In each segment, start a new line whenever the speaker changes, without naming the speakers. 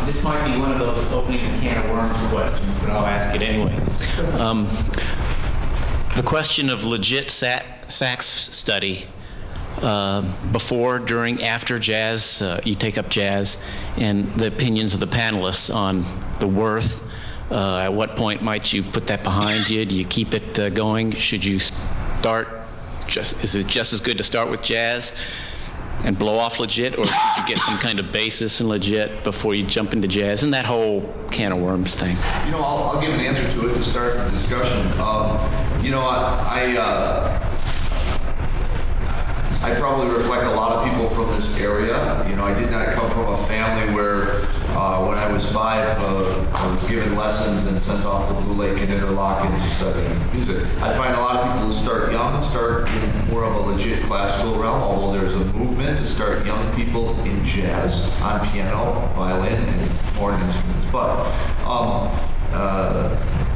This might be one of those opening a can of worms questions, but I'll ask it anyway. The question of legit sax study, before, during, after jazz, you take up jazz, and the opinions of the panelists on the worth. At what point might you put that behind you? Do you keep it going? Should you start, is it just as good to start with jazz and blow off legit, or should you get some kind of basis in legit before you jump into jazz? And that whole can of worms thing.
You know, I'll give an answer to it to start the discussion. You know, I probably reflect a lot of people from this area. You know, I did not come from a family where when I was 5, I was given lessons and sent off to Blue Lake and Interlochen to study music. I find a lot of people who start young start in more of a legit classical realm, although there's a movement to start young people in jazz, on piano, violin, and horn instruments. But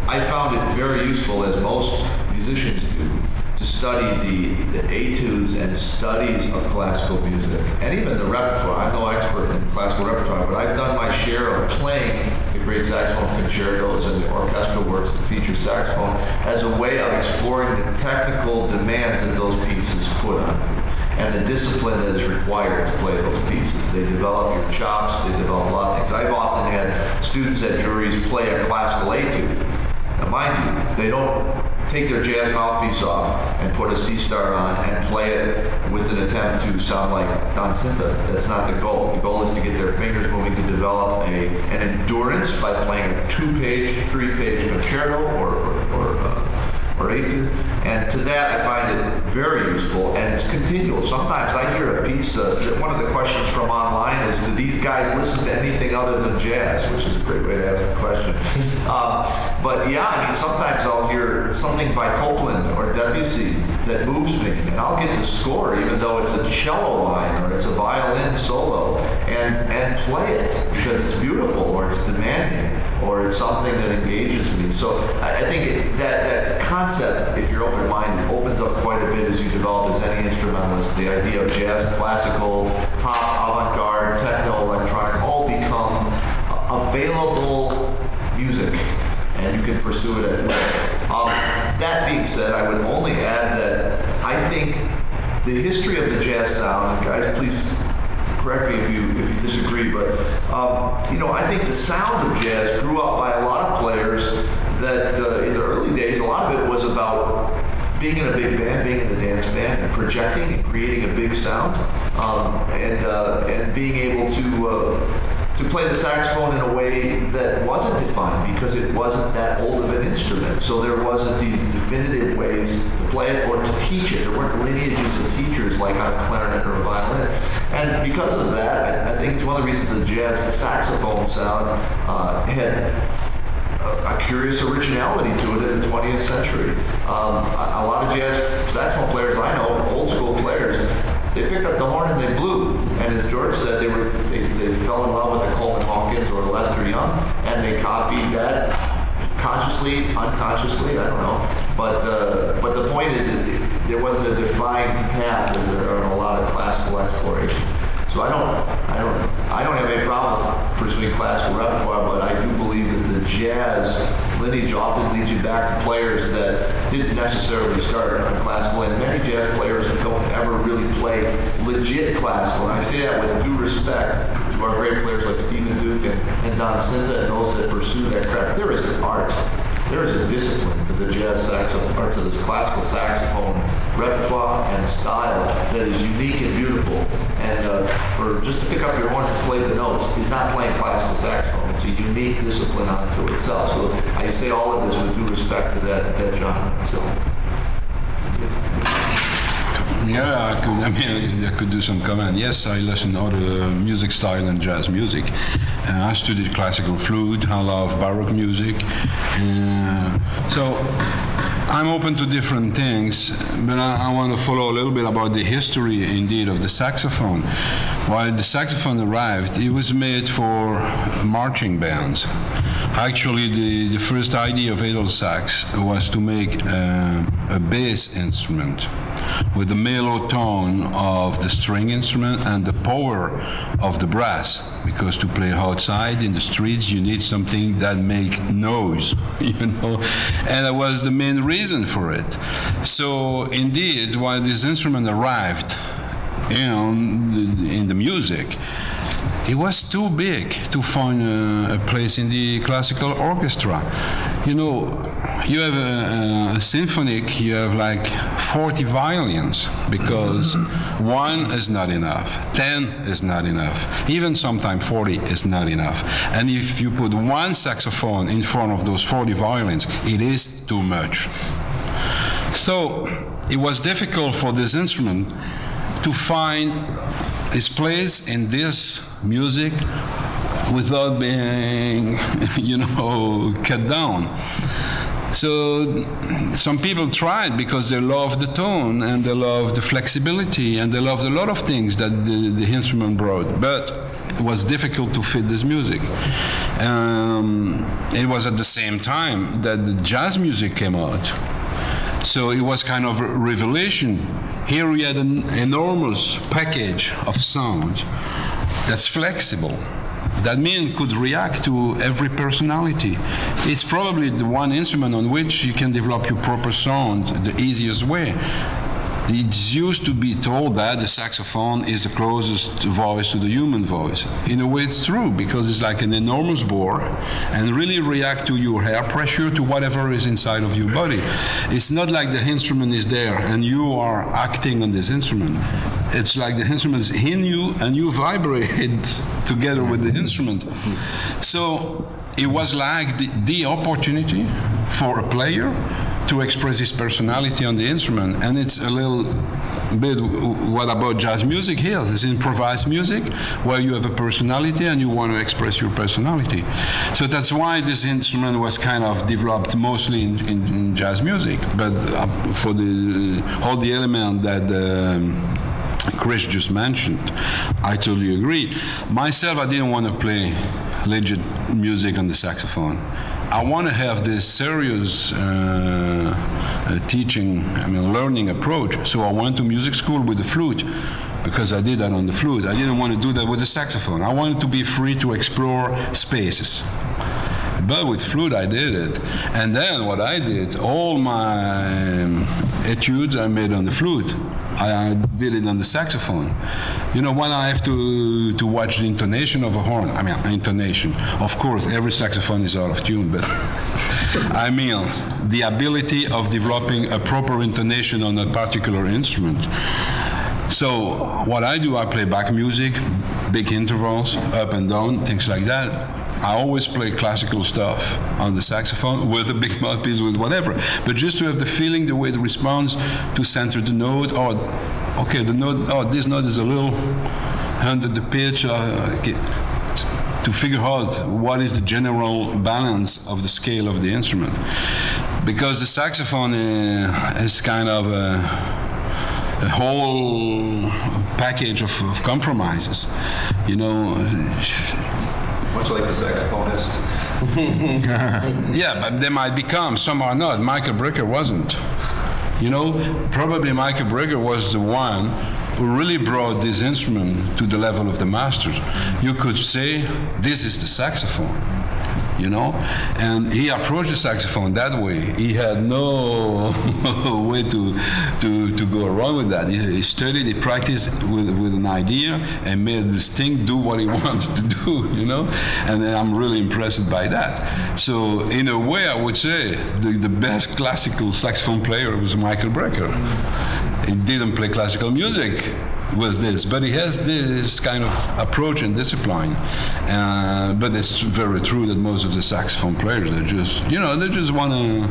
I found it very useful, as most musicians do, to study the etudes and studies of classical music, and even the repertoire. I'm no expert in classical repertoire, but I've done my share of playing the great saxophone concertos and the orchestral works that feature saxophone as a way of exploring the technical demands that those pieces put on you, and the discipline that is required to play those pieces. They develop your chops, they develop a lot of things. I've often had students at juries play a classical etude. Now mind you, they don't take their jazz mouthpiece off and put a C star on and play it with an attempt to sound like Don Cinta. That's not the goal. The goal is to get their fingers moving, to develop an endurance by playing a 2-page, 3-page concerto or etude. And to that, I find it very useful, and it's continual. Sometimes I hear a piece, one of the questions from online is, do these guys listen to anything other than jazz? Which is a great way to ask the question. But yeah, I mean, sometimes I'll hear something by Copland or Debussy that moves me, and I'll get the score, even though it's a cello line or it's a violin solo, and play it because it's beautiful, or it's demanding, or it's something that engages me. So I think that concept, if you're open-minded, opens up quite a bit as you develop as any instrumentalist. The idea of jazz, classical, pop, avant-garde, techno, electronic, all become available music, and you can pursue it at will. That being said, I would only add that I think the history of the jazz sound, and guys, please correct me if you disagree, but you know, I think the sound of jazz grew up by a lot of players that in the early days, a lot of it was about being in a big band, being in a dance band, and projecting and creating a big sound, and being able to play the saxophone in a way that wasn't defined because it wasn't that old of an instrument. So there wasn't these definitive ways to play it or to teach it. There weren't lineages of teachers like on a clarinet or a violin. And because of that, I think it's one of the reasons the jazz saxophone sound had a curious originality to it in the 20th century. A lot of jazz saxophone players I know, old school players, they picked up the horn and they blew. And as George said, they fell in love with a Coleman Hawkins or a Lester Young, and they copied that consciously, unconsciously, I don't know. But the point is that there wasn't a defined path as there are in a lot of classical exploration. So I don't have any problem with pursuing classical repertoire, but I do believe that the jazz lineage often leads you back to players that didn't necessarily start on classical, and many jazz players don't ever really play legit classical. And I say that with due respect to our great players like Stephen Duke and Don Cinta and those that pursue that craft. There is an art. There is a discipline to the jazz saxophone, or to this classical saxophone repertoire and style that is unique and beautiful. And for just to pick up your horn and play the notes is not playing classical saxophone. It's a unique discipline unto itself. So I say all of this with due respect to that genre. So.
Yeah, I could do some comment. Yes, I listen to other music style than jazz music. I studied classical flute. I love Baroque music. So I'm open to different things, but I want to follow a little bit about the history, indeed, of the saxophone. While the saxophone arrived, it was made for marching bands. Actually, the first idea of Edelsax was to make a bass instrument. with the mellow tone of the string instrument and the power of the brass. Because to play outside in the streets, you need something that make noise, you know, and that was the main reason for it. So indeed, while this instrument arrived, you know, in the music, it was too big to find a place in the classical orchestra. You know, you have a symphonic, you have like 40 violins, because one is not enough, 10 is not enough, even sometimes 40 is not enough. And if you put one saxophone in front of those 40 violins, it is too much. So it was difficult for this instrument to find its place in this music without being, you know, cut down. So some people tried because they love the tone and they love the flexibility and they loved a lot of things that the instrument brought, but it was difficult to fit this music. It was at the same time that the jazz music came out. So it was kind of a revelation. Here we had an enormous package of sound that's flexible. That means could react to every personality. It's probably the one instrument on which you can develop your proper sound the easiest way. It's used to be told that the saxophone is the closest voice to the human voice. In a way, it's true, because it's like an enormous bore and really react to your air pressure, to whatever is inside of your body. It's not like the instrument is there and you are acting on this instrument. It's like the instrument is in you and you vibrate together with the instrument. So it was like the opportunity for a player to express his personality on the instrument. And it's a little bit what about jazz music here. It's improvised music where you have a personality and you want to express your personality. So that's why this instrument was kind of developed mostly in jazz music. But for all the elements that Chris just mentioned, I totally agree. Myself, I didn't want to play legit music on the saxophone. I want to have this serious learning approach. So I went to music school with the flute, because I did that on the flute. I didn't want to do that with the saxophone. I wanted to be free to explore spaces. But with flute, I did it. And then what I did, all my etudes I made on the flute. I did it on the saxophone. You know, when I have to watch the intonation of a horn, intonation. Of course, every saxophone is out of tune, but I mean, the ability of developing a proper intonation on a particular instrument. So what I do, I play back music, big intervals, up and down, things like that. I always play classical stuff on the saxophone with a big mouthpiece, with whatever. But just to have the feeling, the way it responds, to center the note. Oh, okay, the note. Oh, this note is a little under the pitch. To figure out what is the general balance of the scale of the instrument, because the saxophone is kind of a whole package of compromises. You know.
Much like the saxophonist.
Yeah, but they might become, some are not. Michael Brecker wasn't. You know, probably Michael Brecker was the one who really brought this instrument to the level of the masters. You could say, this is the saxophone, you know? And he approached the saxophone that way. He had no way to go around with that. He studied, he practiced with an idea and made this thing do what he wants to do, you know? And I'm really impressed by that. So in a way, I would say the best classical saxophone player was Michael Brecker. He didn't play classical music with this, but he has this kind of approach and discipline. But it's very true that most of the saxophone players, they just want to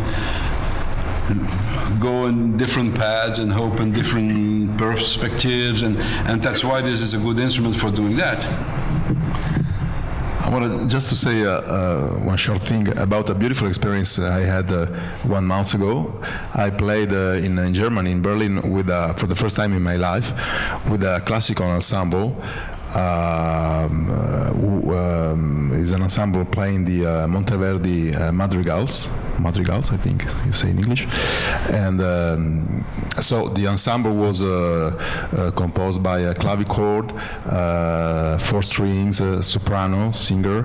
go in different paths and open different perspectives, and that's why this is a good instrument for doing that.
I wanted just to say one short thing about a beautiful experience I had 1 month ago. I played in Germany, in Berlin, with for the first time in my life, with a classical ensemble. Who is an ensemble playing the Monteverdi madrigals. madrigals, I think you say in English. And so the ensemble was composed by a clavichord, 4 strings, a soprano, singer,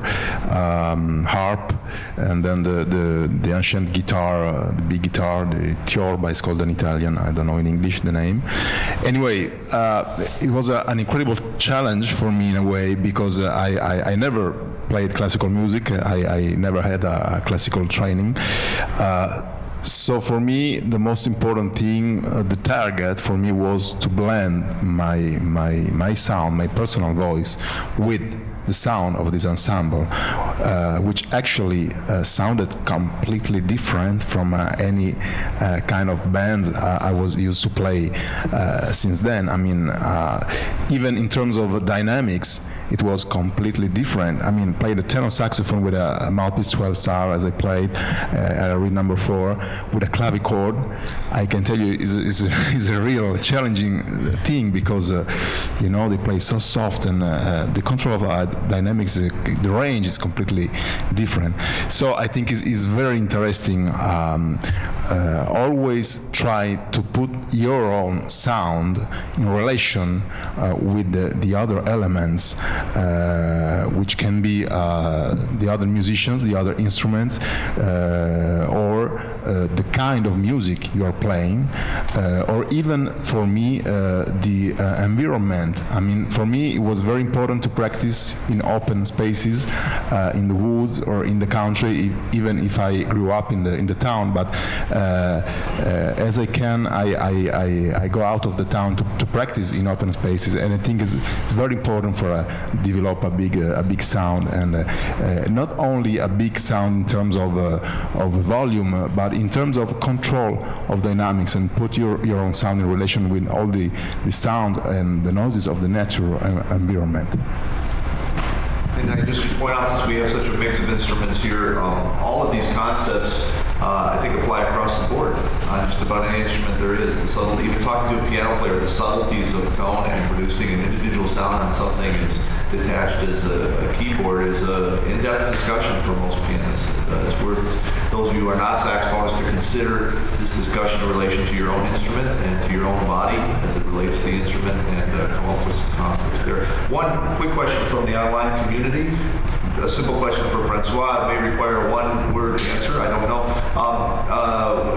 harp, and then the ancient guitar, the big guitar, the Tenor, but it's called in Italian, I don't know in English the name. Anyway, it was an incredible challenge for me in a way, because I never played classical music. I never had a classical training. So for me, the most important thing, the target for me was to blend my sound, my personal voice, with the sound of this ensemble, which actually sounded completely different from any kind of band I was used to play since then. I mean, even in terms of dynamics, it was completely different. I mean, played a tenor saxophone with a mouthpiece 12 star as I played, I read number 4, with a clavichord. I can tell you is a real challenging thing, because you know, they play so soft, and the control of dynamics, the range is completely different. So I think it's very interesting. Always try to put your own sound in relation with the other elements, which can be the other musicians, the other instruments, or the kind of music you are playing, or even for me the environment. I mean, for me it was very important to practice in open spaces, in the woods or in the country, even if I grew up in the town. But as I can, I go out of the town to practice in open spaces, and I think it's very important for develop a big sound, and not only a big sound in terms of volume, but in terms of control of dynamics, and put your own sound in relation with all the sound and the noises of the natural environment.
And I just point out, since we have such a mix of instruments here, all of these concepts I think apply across the board on just about any instrument there is. The subtlety, even talking to a piano player, the subtleties of tone and producing an individual sound on something as detached as a keyboard is an in-depth discussion for most pianists. It's worth those of you who are not saxophonists to consider this discussion in relation to your own instrument and to your own body as it relates to the instrument, and come up with some concepts there. One quick question from the online community. A simple question for Francois. It may require a one-word answer. I don't know.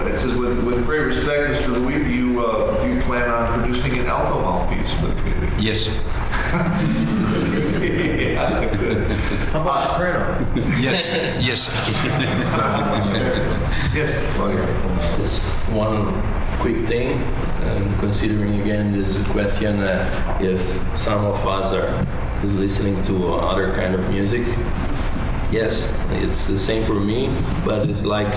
It says, with great respect, Mr. Louis, do you plan on producing an alto mouthpiece for the community?
Yes.
Yeah, good.
How about soprano?
Yes. Yes.
Yes.
Just one quick thing, considering again this question, if some of us is listening to other kind of music. Yes, it's the same for me, but it's like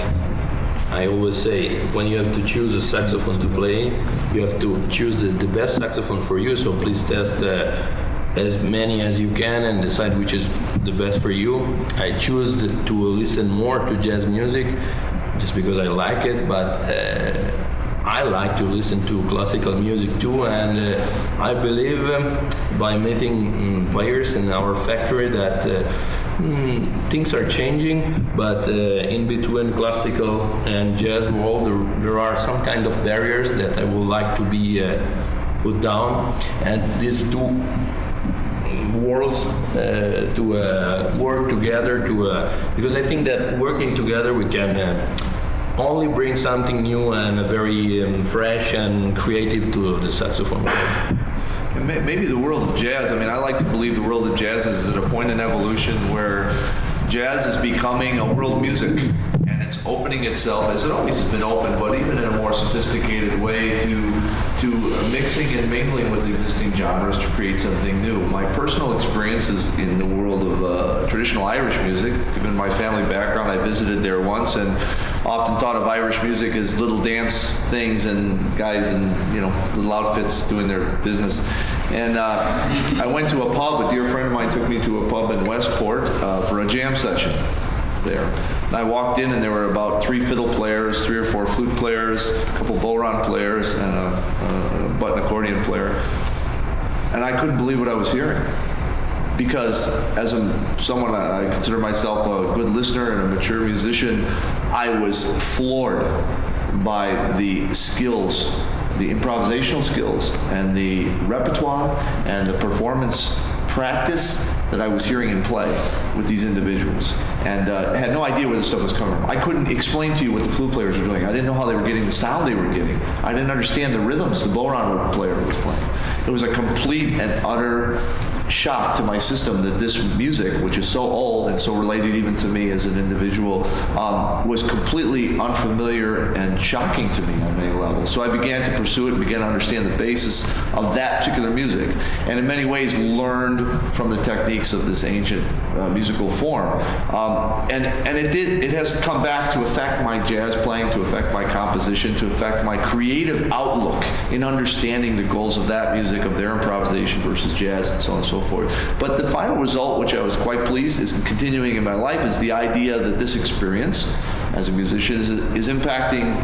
I always say, when you have to choose a saxophone to play, you have to choose the best saxophone for you, so please test as many as you can and decide which is the best for you. I choose to listen more to jazz music just because I like it, but I like to listen to classical music too, and I believe by meeting players in our factory that things are changing, but in between classical and jazz world there are some kind of barriers that I would like to be put down, and these two worlds to work together because I think that working together we can only bring something new and very fresh and creative to the saxophone world.
And maybe the world of jazz, I mean, I like to believe the world of jazz is at a point in evolution where jazz is becoming a world music, and it's opening itself, as it always has been open, but even in a more sophisticated way, to mixing and mingling with existing genres to create something new. My personal experiences in the world of traditional Irish music, given my family background, I visited there once and often thought of Irish music as little dance things and guys in little outfits doing their business. And I went to a pub, a dear friend of mine took me to a pub in Westport for a jam session there. And I walked in and there were about 3 fiddle players, 3 or 4 flute players, a couple bodhrán players, and a button accordion player. And I couldn't believe what I was hearing. because as someone I consider myself a good listener and a mature musician, I was floored by the skills, the improvisational skills and the repertoire and the performance practice that I was hearing in play with these individuals, and I had no idea where this stuff was coming from. I couldn't explain to you what the flute players were doing. I didn't know how they were getting the sound they were getting. I didn't understand the rhythms the bodhrán player was playing. It was a complete and utter shock to my system that this music, which is so old and so related even to me as an individual, was completely unfamiliar and shocking to me on many levels. So I began to pursue it and began to understand the basis of that particular music, and in many ways learned from the techniques of this ancient musical form. And it has come back to affect my jazz playing, to affect my composition, to affect my creative outlook in understanding the goals of that music, of their improvisation versus jazz, and so on and so forth. But the final result, which I was quite pleased is continuing in my life, is the idea that this experience as a musician is impacting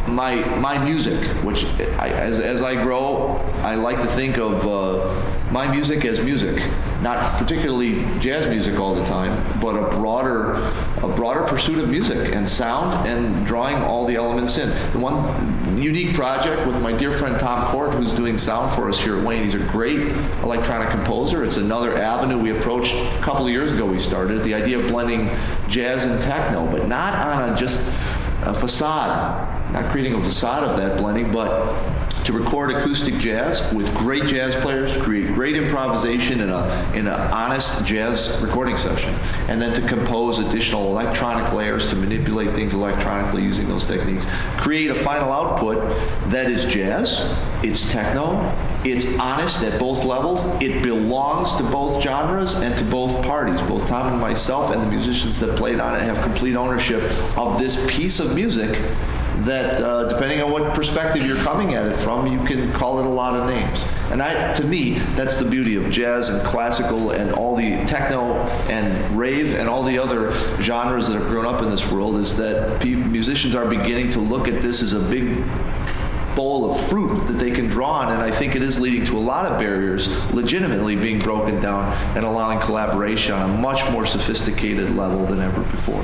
my music, which as I grow, I like to think of my music as music, not particularly jazz music all the time, but a broader pursuit of music and sound and drawing all the elements in. The one unique project with my dear friend Tom Court, who's doing sound for us here at Wayne. He's a great electronic composer. It's another avenue we approached a couple of years ago. We started the idea of blending jazz and techno, but not on just a facade, not creating a facade of that blending, but to record acoustic jazz with great jazz players, create great improvisation in an honest jazz recording session, and then to compose additional electronic layers to manipulate things electronically using those techniques, create a final output that is jazz, it's techno, it's honest at both levels, it belongs to both genres and to both parties. Both Tom and myself and the musicians that played on it have complete ownership of this piece of music that, depending on what perspective you're coming at it from, you can call it a lot of names. And to me, that's the beauty of jazz and classical and all the techno and rave and all the other genres that have grown up in this world, is that musicians are beginning to look at this as a big bowl of fruit that they can draw on, and I think it is leading to a lot of barriers legitimately being broken down and allowing collaboration on a much more sophisticated level than ever before.